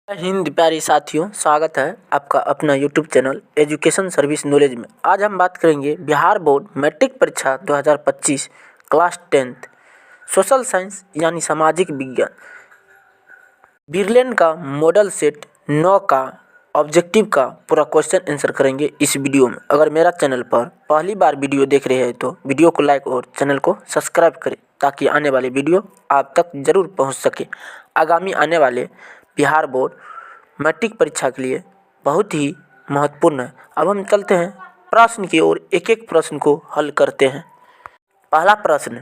जय हिंद प्यारे साथियों, स्वागत है आपका अपना YouTube channel education service knowledge में। आज हम बात करेंगे बिहार बोर्ड मैट्रिक परीक्षा 2025 क्लास 10th सोशल साइंस यानी सामाजिक विज्ञान बिरलेन का मॉडल सेट 9 का ऑब्जेक्टिव का पूरा क्वेश्चन आंसर करेंगे इस वीडियो में। अगर मेरा चैनल पर पहली बार वीडियो देख रहे हैं तो वीडियो को लाइक और चैनल को सब्सक्राइब करें ताकि आने वाली वीडियो आप तक ज़रूर पहुंच सके। आगामी आने वाले बिहार बोर्ड मैट्रिक परीक्षा के लिए बहुत ही महत्वपूर्ण है। अब हम चलते हैं प्रश्न की ओर, एक एक प्रश्न को हल करते हैं। पहला प्रश्न,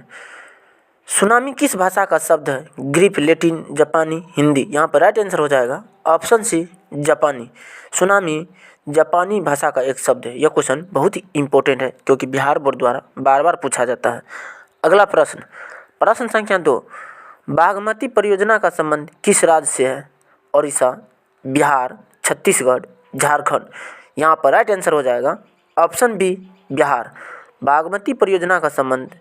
सुनामी किस भाषा का शब्द है? ग्रीक, लैटिन, जापानी, हिंदी। यहाँ पर राइट आंसर हो जाएगा ऑप्शन सी, जापानी। सुनामी जापानी भाषा का एक शब्द है। यह क्वेश्चन बहुत ही इंपॉर्टेंट है क्योंकि बिहार बोर्ड द्वारा बार बार पूछा जाता है। अगला प्रश्न, प्रश्न संख्या 2, बागमती परियोजना का संबंध किस राज्य से है? ओडिशा, बिहार, छत्तीसगढ़, झारखंड। यहाँ पर राइट आंसर हो जाएगा ऑप्शन बी, बिहार। बागमती परियोजना का संबंध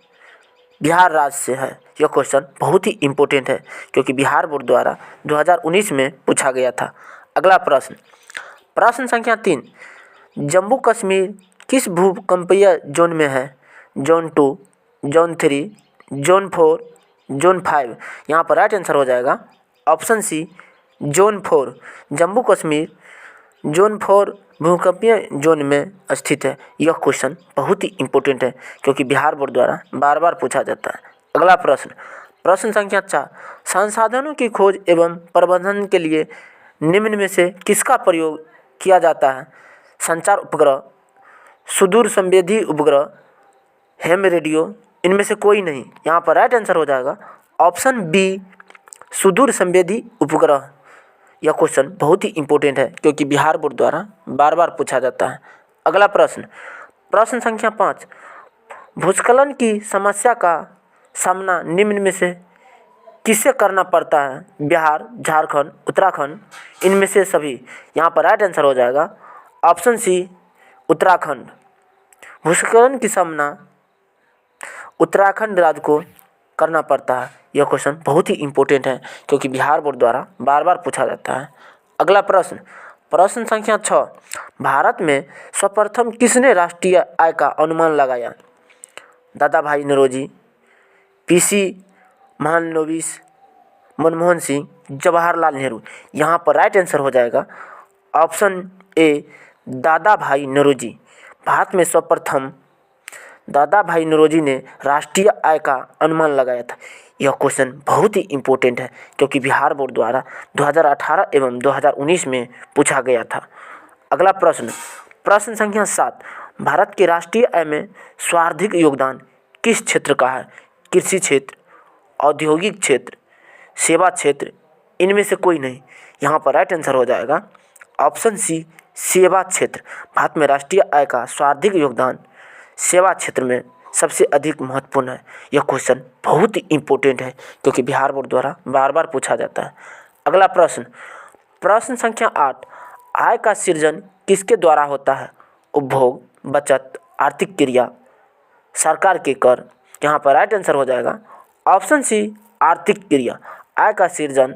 बिहार राज्य से है। यह क्वेश्चन बहुत ही इंपॉर्टेंट है क्योंकि बिहार बोर्ड द्वारा 2019 में पूछा गया था। अगला प्रश्न, प्रश्न संख्या 3, जम्मू कश्मीर किस भूकंपीय जोन में है? Zone 2, zone 3, zone 4, zone 5। यहाँ पर राइट आंसर हो जाएगा option C, zone 4। Jammu Kashmir zone 4 भूकंपीय जोन में स्थित है। यह क्वेश्चन बहुत ही इंपॉर्टेंट है क्योंकि बिहार बोर्ड द्वारा बार बार पूछा जाता है। अगला प्रश्न, प्रश्न संख्या 4, संसाधनों की खोज एवं प्रबंधन के लिए निम्न में से किसका प्रयोग किया जाता है? संचार उपग्रह, सुदूर संवेदी उपग्रह, हैम रेडियो। इनमें से कोई नहीं। यहाँ पर राइट आंसर हो जाएगा ऑप्शन बी, सुदूर संवेदी उपग्रह। यह क्वेश्चन बहुत ही इंपॉर्टेंट है क्योंकि बिहार बोर्ड द्वारा बार बार पूछा जाता है। अगला प्रश्न, प्रश्न संख्या 5, भूस्खलन की समस्या का सामना निम्न में से किससे करना पड़ता है? बिहार, झारखंड, उत्तराखंड, इनमें से सभी। यहाँ पर राइट आंसर हो जाएगा ऑप्शन सी, उत्तराखंड। भूस्खलन की सामना उत्तराखंड राज्य को करना पड़ता है। यह क्वेश्चन बहुत ही इंपॉर्टेंट है क्योंकि बिहार बोर्ड द्वारा बार बार पूछा जाता है। अगला प्रश्न, प्रश्न संख्या 6, भारत में सर्वप्रथम किसने राष्ट्रीय आय का अनुमान लगाया? दादा भाई नौरोजी, पीसी महालनोबिस, मनमोहन सिंह, जवाहरलाल नेहरू। यहाँ पर राइट आंसर हो जाएगा ऑप्शन ए, दादा भाई नौरोजी। भारत में सर्वप्रथम दादा भाई नौरोजी ने राष्ट्रीय आय का अनुमान लगाया था। यह क्वेश्चन बहुत ही इंपॉर्टेंट है क्योंकि बिहार बोर्ड द्वारा 2018 एवं 2019 में पूछा गया था। अगला प्रश्न, प्रश्न संख्या 7, भारत के राष्ट्रीय आय में सर्वाधिक योगदान किस क्षेत्र का है? कृषि क्षेत्र, औद्योगिक क्षेत्र, सेवा क्षेत्र, इनमें से कोई नहीं। यहाँ पर राइट आंसर हो जाएगा ऑप्शन सी, सेवा क्षेत्र। भारत में राष्ट्रीय आय का सर्वाधिक योगदान सेवा क्षेत्र में सबसे अधिक महत्वपूर्ण है। यह क्वेश्चन बहुत ही इंपॉर्टेंट है क्योंकि बिहार बोर्ड द्वारा बार बार पूछा जाता है। अगला प्रश्न, प्रश्न संख्या 8, आय का सृजन किसके द्वारा होता है? उपभोग, बचत, आर्थिक क्रिया, सरकार के कर। यहाँ पर राइट आंसर हो जाएगा ऑप्शन सी, आर्थिक क्रिया। आय का सृजन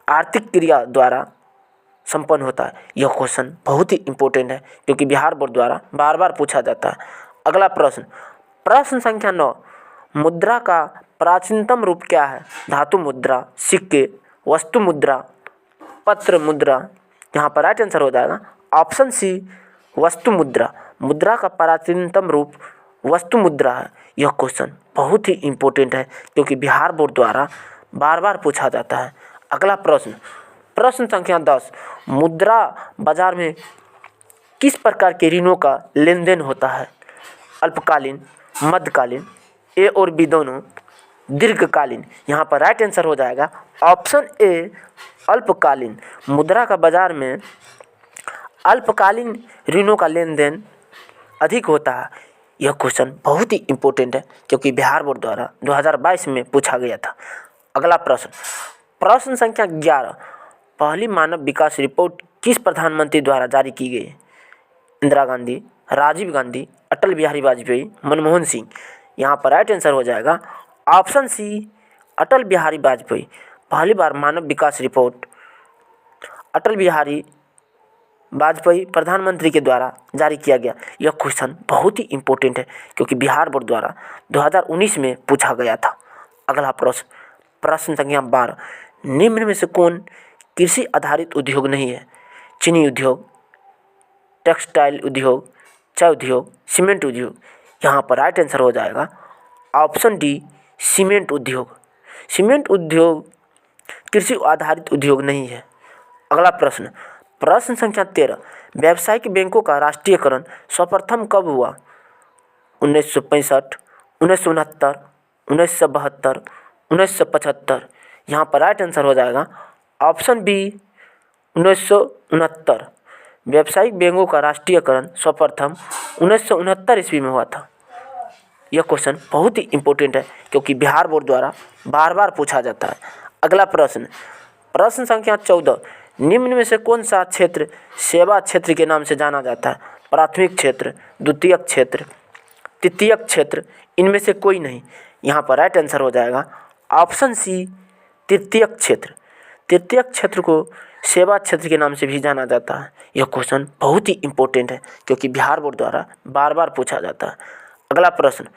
आर्थिक क्रिया द्वारा संपन्न होता है। यह क्वेश्चन बहुत ही इंपॉर्टेंट है क्योंकि बिहार बोर्ड द्वारा बार बार पूछा जाता है। अगला प्रश्न, प्रश्न संख्या 9, मुद्रा का प्राचीनतम रूप क्या है? धातु मुद्रा, सिक्के, वस्तु मुद्रा, पत्र मुद्रा। यहाँ पर राइट आंसर हो जाएगा ऑप्शन सी, वस्तु मुद्रा। मुद्रा का प्राचीनतम रूप वस्तु मुद्रा है। यह क्वेश्चन बहुत ही इंपॉर्टेंट है क्योंकि बिहार बोर्ड द्वारा बार बार पूछा जाता है। अगला प्रश्न, प्रश्न संख्या 10, मुद्रा बाजार में किस प्रकार के ऋणों का लेन देन होता है? अल्पकालीन, मध्यकालीन, ए और बी दोनों, दीर्घकालीन। यहाँ पर राइट आंसर हो जाएगा ऑप्शन ए, अल्पकालीन। मुद्रा का बाजार में अल्पकालीन ऋणों का लेन देन अधिक होता है। यह क्वेश्चन बहुत ही इंपॉर्टेंट है क्योंकि बिहार बोर्ड द्वारा 2022 में पूछा गया था। अगला प्रश्न, प्रश्न संख्या 11, पहली मानव विकास रिपोर्ट किस प्रधानमंत्री द्वारा जारी की गई? इंदिरा गांधी, राजीव गांधी, अटल बिहारी वाजपेयी, मनमोहन सिंह। यहाँ पर राइट आंसर हो जाएगा ऑप्शन सी, अटल बिहारी वाजपेयी। पहली बार मानव विकास रिपोर्ट अटल बिहारी वाजपेयी प्रधानमंत्री के द्वारा जारी किया गया। यह क्वेश्चन बहुत ही इम्पोर्टेंट है क्योंकि बिहार बोर्ड द्वारा 2019 में पूछा गया था। अगला प्रश्न, प्रश्न संख्या 12, निम्न में से कौन कृषि आधारित उद्योग नहीं है? चीनी उद्योग, टेक्सटाइल उद्योग, चाय उद्योग, सीमेंट उद्योग। यहाँ पर राइट आंसर हो जाएगा ऑप्शन डी, सीमेंट उद्योग। सीमेंट उद्योग कृषि आधारित उद्योग नहीं है। अगला प्रश्न, प्रश्न संख्या 13, व्यावसायिक बैंकों का राष्ट्रीयकरण सर्वप्रथम कब हुआ? 1965, 1969, 1972, 1975। यहाँ पर राइट आंसर हो जाएगा ऑप्शन बी, 1969। व्यावसायिक बैंकों का राष्ट्रीयकरण सर्वप्रथम 1969 ईस्वी में हुआ था। यह क्वेश्चन बहुत ही इम्पोर्टेंट है क्योंकि बिहार बोर्ड द्वारा बार बार पूछा जाता है। अगला प्रश्न, प्रश्न संख्या 14, निम्न में से कौन सा क्षेत्र सेवा क्षेत्र के नाम से जाना जाता है? प्राथमिक क्षेत्र, द्वितीयक क्षेत्र, तृतीयक क्षेत्र, इनमें से कोई नहीं। यहाँ पर राइट आंसर हो जाएगा ऑप्शन सी, तृतीयक क्षेत्र। तृतीयक क्षेत्र को सेवा क्षेत्र के नाम से भी जाना जाता है। यह क्वेश्चन बहुत ही इम्पोर्टेंट है क्योंकि बिहार बोर्ड द्वारा बार बार पूछा जाता है। अगला प्रश्न,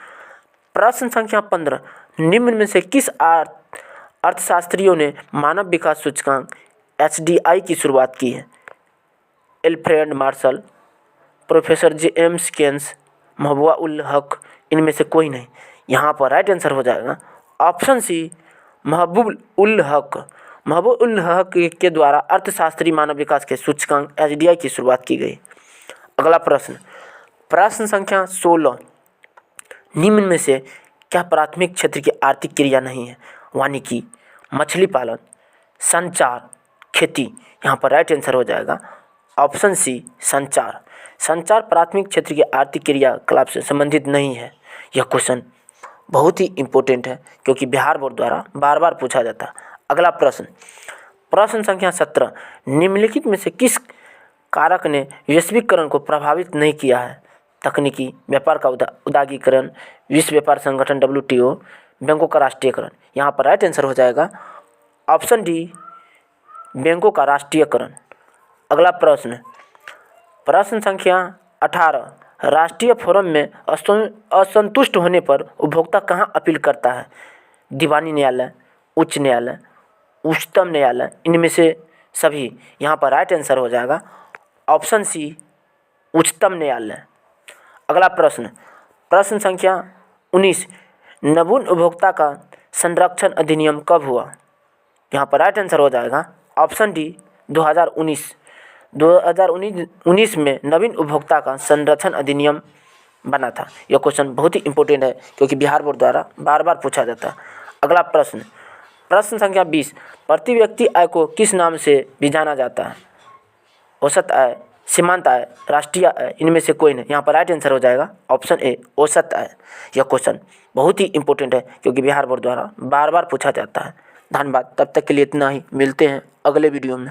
प्रश्न संख्या 15, निम्न में से किस अर्थशास्त्रियों ने मानव विकास सूचकांक HDI की शुरुआत की है? Alfred Marshall, professor James Keynes, Mahbub ul Haq, इनमें से कोई नहीं। यहाँ पर राइट आंसर हो जाएगा ऑप्शन सी, महबूब उल हक। महबूब उल हक के द्वारा अर्थशास्त्री मानव विकास के सूचकांक HDI की शुरुआत की गई। अगला प्रश्न, प्रश्न संख्या 16, निम्न में से क्या प्राथमिक क्षेत्र की आर्थिक क्रिया नहीं है? वानिकी, मछली पालन, संचार, खेती। यहाँ पर राइट आंसर हो जाएगा ऑप्शन सी, संचार। संचार प्राथमिक क्षेत्र की आर्थिक क्रियाकलाप से संबंधित नहीं है। यह क्वेश्चन बहुत ही इम्पोर्टेंट है क्योंकि बिहार बोर्ड द्वारा बार बार पूछा जाता है। अगला प्रश्न, प्रश्न संख्या 17, निम्नलिखित में से किस कारक ने वैश्वीकरण को प्रभावित नहीं किया है? तकनीकी, व्यापार का उदारीकरण, विश्व व्यापार संगठन WTO, बैंकों का राष्ट्रीयकरण। यहाँ पर राइट आंसर हो जाएगा ऑप्शन डी, बैंकों का राष्ट्रीयकरण। अगला प्रश्न, प्रश्न संख्या 18, राष्ट्रीय फोरम में असंतुष्ट होने पर उपभोक्ता कहाँ अपील करता है? दीवानी न्यायालय, उच्च न्यायालय, उच्चतम न्यायालय, इनमें से सभी। यहाँ पर राइट आंसर हो जाएगा ऑप्शन सी, उच्चतम न्यायालय। अगला प्रश्न, प्रश्न संख्या 19, नवीन उपभोक्ता का संरक्षण अधिनियम कब हुआ? यहाँ पर राइट आंसर हो जाएगा ऑप्शन डी, 2019। 2019 में नवीन उपभोक्ता का संरक्षण अधिनियम बना था। यह क्वेश्चन बहुत ही इम्पोर्टेंट है क्योंकि बिहार बोर्ड द्वारा बार बार पूछा जाता है। अगला प्रश्न, प्रश्न संख्या 20, प्रति व्यक्ति आय को किस नाम से भी जाना जाता है? औसत आय, सीमांत आय, राष्ट्रीय आय, इनमें से कोई नहीं। यहाँ पर राइट आंसर हो जाएगा ऑप्शन ए, औसत आय। यह क्वेश्चन बहुत ही इम्पोर्टेंट है क्योंकि बिहार बोर्ड द्वारा बार बार पूछा जाता है। धन्यवाद। तब तक के लिए इतना ही, मिलते हैं अगले वीडियो में।